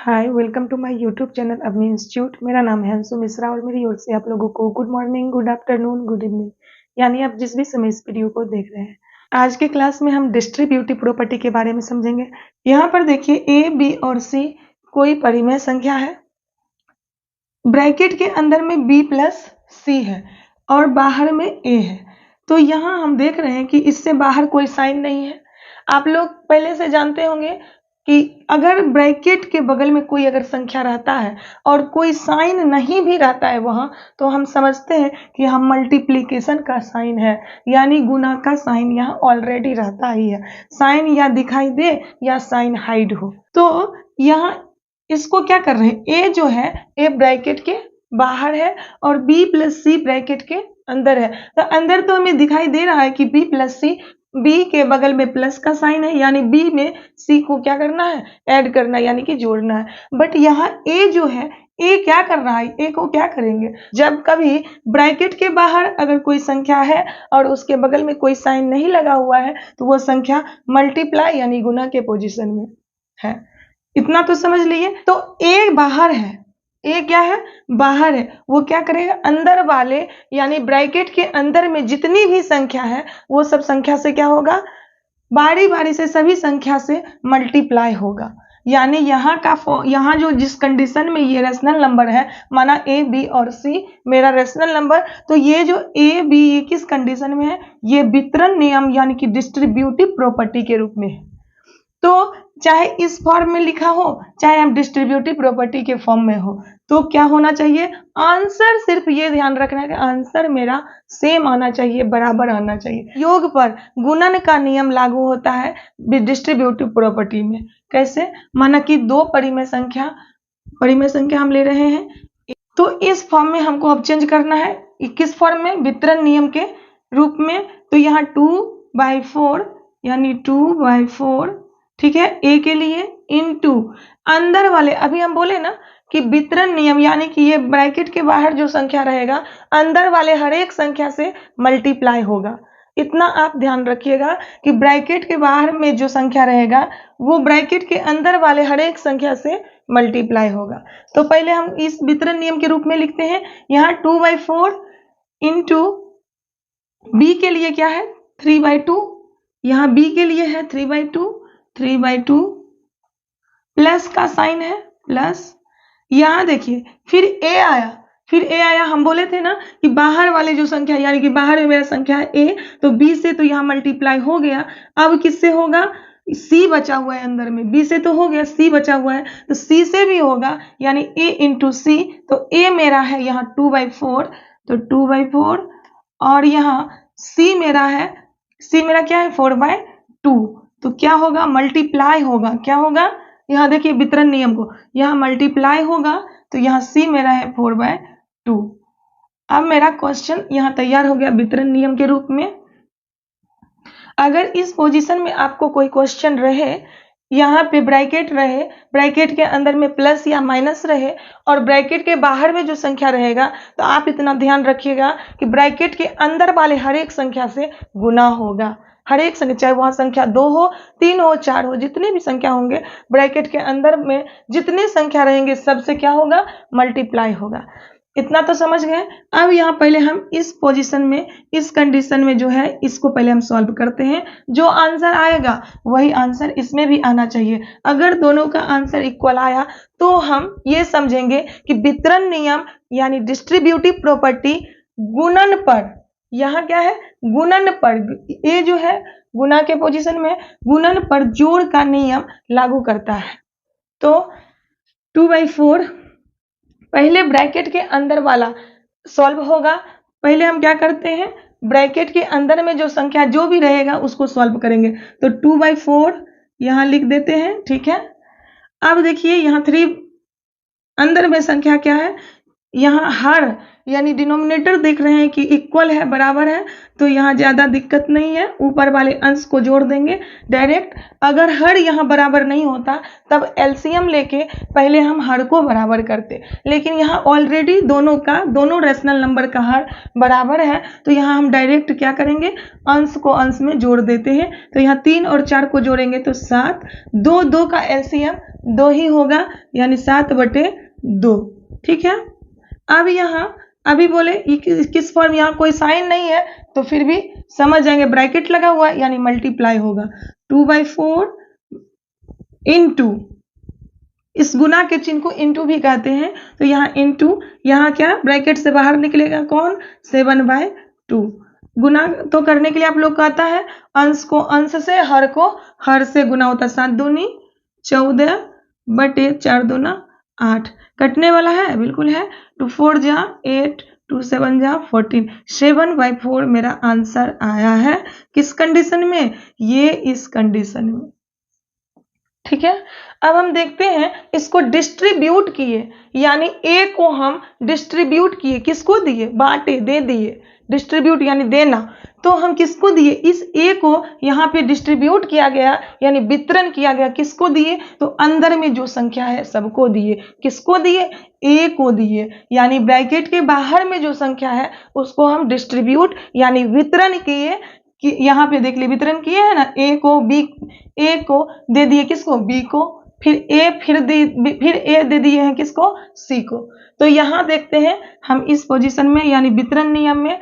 Hi, welcome to my YouTube channel Avani institute. मेरा नाम है अंशु मिश्रा और मेरी ओर से आप लोगों को good morning, good afternoon, good evening, यानी आप जिस भी समय इस वीडियो को देख रहे हैं। आज के क्लास में हम डिस्ट्रीब्यूटिव प्रॉपर्टी के बारे में समझेंगे। यहाँ पर देखिए ए, बी और सी कोई परिमेय संख्या है। ब्रैकेट के अंदर में b प्लस सी है और बाहर में a है। तो यहाँ हम देख रहे हैं कि इससे बाहर कोई साइन नहीं है। आप लोग पहले से जानते होंगे कि अगर ब्रैकेट के बगल में कोई अगर संख्या रहता है और कोई साइन नहीं भी रहता है वहाँ, तो हम समझते हैं कि हम मल्टीप्लिकेशन का साइन है, यानी गुना का साइन यहाँ ऑलरेडी रहता ही है। साइन या दिखाई दे या साइन हाइड हो। तो यहाँ इसको क्या कर रहे हैं, ए जो है ए ब्रैकेट के बाहर है और बी प्लस सी ब्रैकेट के अंदर है। तो अंदर तो हमें दिखाई दे रहा है कि बी प्लस सी, बी के बगल में प्लस का साइन है, यानी बी में सी को क्या करना है, ऐड करना है, यानी कि जोड़ना है। बट यहाँ ए जो है, ए क्या कर रहा है, ए को क्या करेंगे, जब कभी ब्रैकेट के बाहर अगर कोई संख्या है और उसके बगल में कोई साइन नहीं लगा हुआ है तो वो संख्या मल्टीप्लाई यानी गुना के पोजीशन में है। इतना तो समझ लीजिए। तो ए बाहर है, ए क्या है, बाहर है। वो क्या करेगा, अंदर वाले यानी ब्रैकेट के अंदर में जितनी भी संख्या है वो सब संख्या से क्या होगा, बारी बारी से सभी संख्या से मल्टीप्लाई होगा। यानी यहाँ जो जिस कंडीशन में ये रेशनल नंबर है, माना ए, बी और सी मेरा रेशनल नंबर, तो ये जो ए, बी ये किस कंडीशन में है, ये वितरण नियम यानी कि डिस्ट्रीब्यूटिव प्रॉपर्टी के रूप में है। तो चाहे इस फॉर्म में लिखा हो चाहे हम डिस्ट्रीब्यूटिव प्रॉपर्टी के फॉर्म में हो, तो क्या होना चाहिए, आंसर सिर्फ ये ध्यान रखना है कि आंसर मेरा सेम आना चाहिए, बराबर आना चाहिए। योग पर गुणन का नियम लागू होता है डिस्ट्रीब्यूटिव प्रॉपर्टी में। कैसे, माना कि दो परिमेय संख्या हम ले रहे हैं, तो इस फॉर्म में हमको अब चेंज करना है। किस फॉर्म में, वितरण नियम के रूप में। तो यहाँ 2/4 यानी 2/4, ठीक है, ए के लिए, इनटू अंदर वाले, अभी हम बोले ना कि वितरण नियम यानी कि ये ब्रैकेट के बाहर जो संख्या रहेगा अंदर वाले हर एक संख्या से मल्टीप्लाई होगा। इतना आप ध्यान रखिएगा कि ब्रैकेट के बाहर में जो संख्या रहेगा वो ब्रैकेट के अंदर वाले हर एक संख्या से मल्टीप्लाई होगा। तो पहले हम इस वितरण नियम के रूप में लिखते हैं। यहाँ 2/4 इंटू बी के लिए क्या है, 3/2, यहाँ बी के लिए है 3/2 प्लस का साइन है, प्लस। यहाँ देखिए फिर ए आया, हम बोले थे ना कि बाहर वाले जो संख्या यानी कि बाहर में मेरा संख्या है ए, तो बी से तो यहाँ मल्टीप्लाई हो गया। अब किससे होगा, सी बचा हुआ है अंदर में, बी से तो हो गया, सी बचा हुआ है तो सी से भी होगा, यानी ए इंटू सी। तो ए मेरा है यहाँ 2/4, तो 2/4, और यहाँ सी मेरा क्या है 4/2। तो क्या होगा, मल्टीप्लाई होगा, क्या होगा, यहाँ देखिए वितरण नियम को, यहाँ मल्टीप्लाई होगा, तो यहाँ सी मेरा है 4/2। अब मेरा क्वेश्चन यहाँ तैयार हो गया वितरण नियम के रूप में। अगर इस पोजीशन में आपको कोई क्वेश्चन रहे, यहाँ पे ब्रैकेट रहे, ब्रैकेट के अंदर में प्लस या माइनस रहे और ब्रैकेट के बाहर में जो संख्या रहेगा, तो आप इतना ध्यान रखिएगा कि ब्रैकेट के अंदर वाले हर एक संख्या से गुना होगा। हर एक संख्या, चाहे वहां संख्या 2 हो, 3 हो, 4 हो, जितने भी संख्या होंगे ब्रैकेट के अंदर में जितनी संख्या रहेंगे सबसे क्या होगा, मल्टीप्लाई होगा। इतना तो समझ गए। अब यहाँ पहले हम इस पोजीशन में, इस कंडीशन में जो है इसको पहले हम सॉल्व करते हैं। जो आंसर आएगा वही आंसर इसमें भी आना चाहिए। अगर दोनों का आंसर इक्वल आया तो हम ये समझेंगे कि वितरण नियम यानी डिस्ट्रीब्यूटिव प्रॉपर्टी गुणन पर, यहाँ क्या है, गुणन पर, ये जो है गुना के पोजीशन में, गुणन पर जोड़ का नियम लागू करता है। तो 2/4 पहले ब्रैकेट के अंदर वाला सॉल्व होगा। पहले हम क्या करते हैं, ब्रैकेट के अंदर में जो संख्या जो भी रहेगा उसको सॉल्व करेंगे। तो 2/4 यहाँ लिख देते हैं, ठीक है। अब देखिए यहाँ 3 अंदर में संख्या क्या है, यहाँ हर यानी डिनोमिनेटर देख रहे हैं कि इक्वल है, बराबर है, तो यहाँ ज़्यादा दिक्कत नहीं है, ऊपर वाले अंश को जोड़ देंगे डायरेक्ट। अगर हर यहाँ बराबर नहीं होता तब एलसीएम लेके पहले हम हर को बराबर करते, लेकिन यहाँ ऑलरेडी दोनों रेशनल नंबर का हर बराबर है, तो यहाँ हम डायरेक्ट क्या करेंगे, अंश को अंश में जोड़ देते हैं। तो यहाँ 3 और 4 को जोड़ेंगे तो 7, 2 का एलसीएम 2 ही होगा, यानी 7/2। ठीक है। अब यहाँ अभी बोले किस फॉर्म, यहाँ कोई साइन नहीं है तो फिर भी समझ जाएंगे, ब्रैकेट लगा हुआ है यानी मल्टीप्लाई होगा। 2/4 इंटू, इस गुना के चिन्ह को इंटू भी कहते हैं, तो यहाँ इंटू, यहाँ क्या ब्रैकेट से बाहर निकलेगा कौन, 7/2। गुना तो करने के लिए आप लोग को आता है, अंश को अंश से, हर को हर से गुना होता है। 7 दूनी 14/4 दूना 8, कटने वाला है, बिल्कुल है। 2 4 जा 8, 2 7 जा 14, 7/4 मेरा आंसर आया है। किस कंडीशन में, ये इस कंडीशन में। ठीक है। अब हम देखते हैं इसको डिस्ट्रीब्यूट किए, यानी ए को हम डिस्ट्रीब्यूट किए, किसको दिए, बांटे, दे दिए। डिस्ट्रीब्यूट यानी देना, तो हम किसको दिए, इस ए को यहाँ पे डिस्ट्रीब्यूट किया गया, यानी वितरण किया गया। किसको दिए, तो अंदर में जो संख्या है सबको दिए। किसको दिए, ए को दिए, यानी ब्रैकेट के बाहर में जो संख्या है उसको हम डिस्ट्रीब्यूट यानी वितरण किए। कि यहाँ पे देख लिए वितरण किए है ना, ए को दे दिए, किसको, बी को, फिर ए दे दिए हैं किसको, सी को। तो यहाँ देखते हैं हम इस पोजीशन में, यानी वितरण नियम में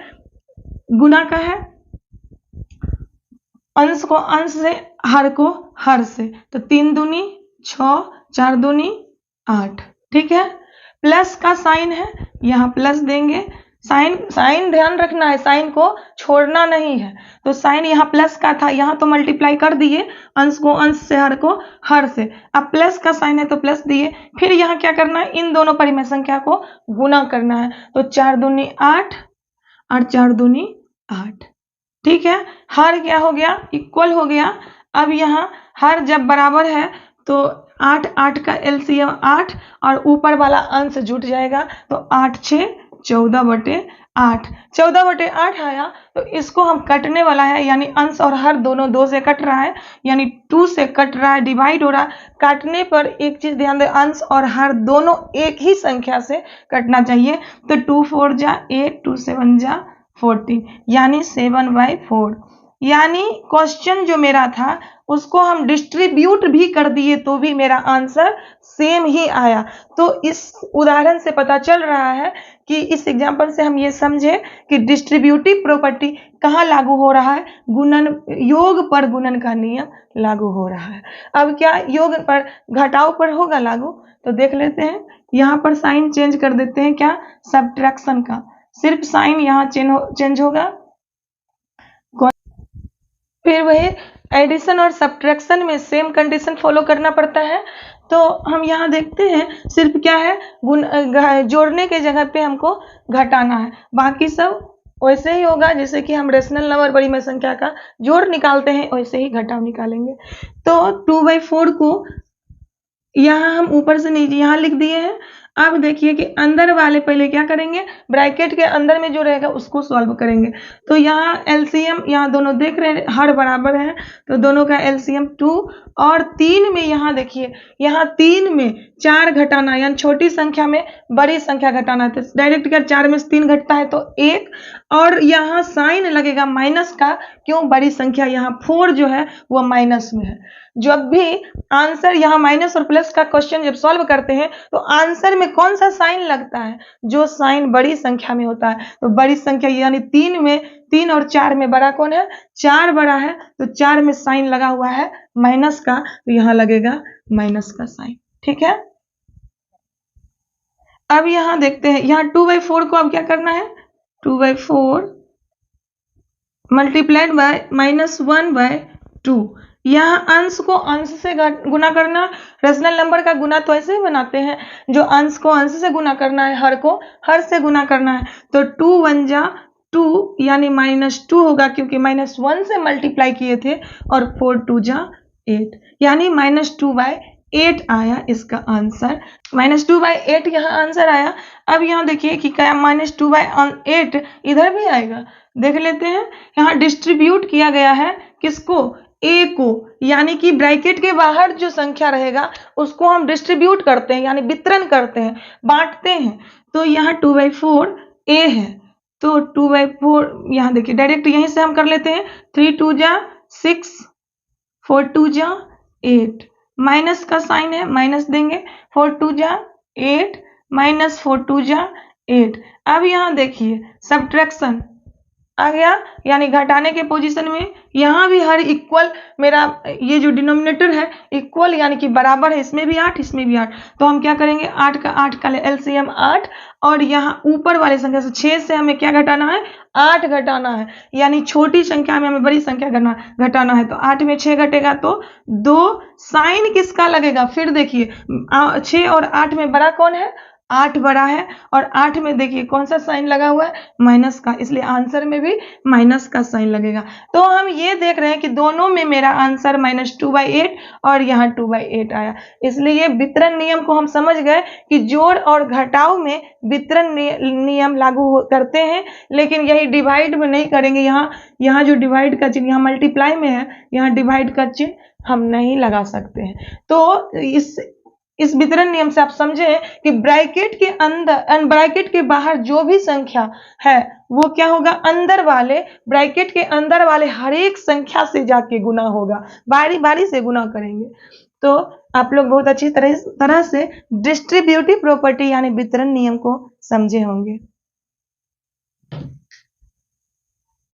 गुना का है, अंश को अंश से, हर को हर से, तो 3 दूनी 6, 4 दूनी 8। ठीक है। प्लस का साइन है, यहाँ प्लस देंगे, साइन ध्यान रखना है, साइन को छोड़ना नहीं है। तो साइन यहाँ प्लस का था, यहाँ तो मल्टीप्लाई कर दिए, अंश को अंश से, हर को हर से। अब प्लस का साइन है तो प्लस दिए, फिर यहाँ क्या करना है, इन दोनों परिमेय संख्या को गुना करना है। तो 4 दूनी 8 और 4 दूनी 8। ठीक है। हर क्या हो गया, इक्वल हो गया। अब यहाँ हर जब बराबर है तो 8 का एलसीएम 8 और ऊपर वाला अंश जुट जाएगा, तो 8 6 14/8, 14/8 आया। तो इसको हम कटने वाला है, यानी अंश और हर दोनों 2 से कट रहा है, यानी 2 से कट रहा है, डिवाइड हो रहा है। काटने पर एक चीज ध्यान दें, अंश और हर दोनों एक ही संख्या से कटना चाहिए। तो 2 4 जा 8, 2 7 जा 14, यानी 7/4। यानी क्वेश्चन जो मेरा था उसको हम डिस्ट्रीब्यूट भी कर दिए तो भी मेरा आंसर सेम ही आया। तो इस उदाहरण से पता चल रहा है कि इस एग्जाम्पल से हम ये समझे कि डिस्ट्रीब्यूटिव प्रॉपर्टी कहाँ लागू हो रहा है, योग पर गुणन का नियम लागू हो रहा है। अब क्या योग पर घटाव पर होगा लागू, तो देख लेते हैं। यहाँ पर साइन चेंज कर देते हैं, क्या, सब्ट्रैक्शन का, सिर्फ साइन यहाँ चेंज होगा। फिर वही एडिशन और सब्ट्रैक्शन में सेम कंडीशन फॉलो करना पड़ता है। तो हम यहाँ देखते हैं सिर्फ क्या है, जोड़ने के जगह पे हमको घटाना है, बाकी सब वैसे ही होगा जैसे कि हम रेशनल नंबर परिमेय संख्या का जोड़ निकालते हैं, वैसे ही घटाव निकालेंगे। तो 2/4 को यहाँ हम ऊपर से नीचे यहाँ लिख दिए हैं। अब देखिए कि अंदर वाले पहले क्या करेंगे, ब्रैकेट के अंदर में जो रहेगा उसको सॉल्व करेंगे। तो यहाँ एलसीएम, यहाँ दोनों देख रहे हैं हर बराबर है, तो दोनों का एलसीएम 2 और 3 में यहाँ देखिए, यहाँ 3 में 4 घटाना, यानी छोटी संख्या में बड़ी संख्या घटाना है। तो डायरेक्ट क्या, 4 में से 3 घटता है तो 1, और यहाँ साइन लगेगा माइनस का, क्यों, बड़ी संख्या यहाँ 4 जो है वो माइनस में है। जब भी आंसर यहाँ माइनस और प्लस का क्वेश्चन जब सॉल्व करते हैं तो आंसर में कौन सा साइन लगता है, जो साइन बड़ी संख्या में होता है। तो बड़ी संख्या यानी 3 और 4 में बड़ा कौन है, 4 बड़ा है, तो 4 में साइन लगा हुआ है माइनस का, तो यहाँ लगेगा माइनस का साइन। ठीक है। अब यहाँ देखते हैं, यहाँ 2/4 को अब क्या करना है, 2/4 मल्टीप्लाइड बाय -1/2। यहाँ अंश को अंश से गुना करना, रेशनल नंबर का गुना तो ऐसे ही बनाते हैं, जो अंश को अंश से गुना करना है, हर को हर से गुना करना है। तो 2 1 जा 2 यानी -2 होगा, क्योंकि -1 से मल्टीप्लाई किए थे, और 4 2 जा 8 यानी -2/8। 8 आया इसका आंसर। -2/8 यहाँ आंसर आया। अब यहाँ देखिए कि क्या -2/8 इधर भी आएगा, देख लेते हैं। यहाँ डिस्ट्रीब्यूट किया गया है किसको, a को, यानी कि ब्रैकेट के बाहर जो संख्या रहेगा उसको हम डिस्ट्रीब्यूट करते हैं, यानी वितरण करते हैं, बांटते हैं। तो यहाँ 2/4 a है, तो 2/4 यहाँ देखिए डायरेक्ट यहीं से हम कर लेते हैं। 3 2 जा 6, 4 2 जा 8, माइनस का साइन है, माइनस देंगे। 4 2 जा 8 माइनस 4 2 जा 8। अब यहाँ देखिए सब्ट्रैक्शन आ गया, यानी घटाने के पोजीशन में। यहाँ भी हर इक्वल, मेरा ये जो डिनोमिनेटर है इक्वल यानी कि बराबर है, इसमें भी 8 इसमें भी 8। तो हम क्या करेंगे, 8 का एलसीएम 8, और यहाँ ऊपर वाले संख्या से 6 से हमें क्या घटाना है, 8 घटाना है, यानी छोटी संख्या में हमें बड़ी संख्या घटाना है। तो 8 में 6 घटेगा तो 2। साइन किसका लगेगा, फिर देखिए 6 और 8 में बड़ा कौन है, 8 बड़ा है, और 8 में देखिए कौन सा साइन लगा हुआ है, माइनस का, इसलिए आंसर में भी माइनस का साइन लगेगा। तो हम ये देख रहे हैं कि दोनों में मेरा आंसर -2/8 और यहाँ 2/8 आया। इसलिए वितरण नियम को हम समझ गए कि जोड़ और घटाव में वितरण नियम लागू करते हैं, लेकिन यही डिवाइड में नहीं करेंगे। यहाँ जो डिवाइड का चिन्ह, यहाँ मल्टीप्लाई में है, यहाँ डिवाइड का चिन्ह हम नहीं लगा सकते हैं। तो इस वितरण नियम से आप समझे कि ब्रैकेट के अंदर, ब्रैकेट के बाहर जो भी संख्या है वो क्या होगा, अंदर वाले, ब्रैकेट के अंदर वाले हर एक संख्या से जाके गुना होगा, बारी बारी से गुना करेंगे। तो आप लोग बहुत अच्छी तरह से डिस्ट्रीब्यूटिव प्रॉपर्टी यानी वितरण नियम को समझे होंगे।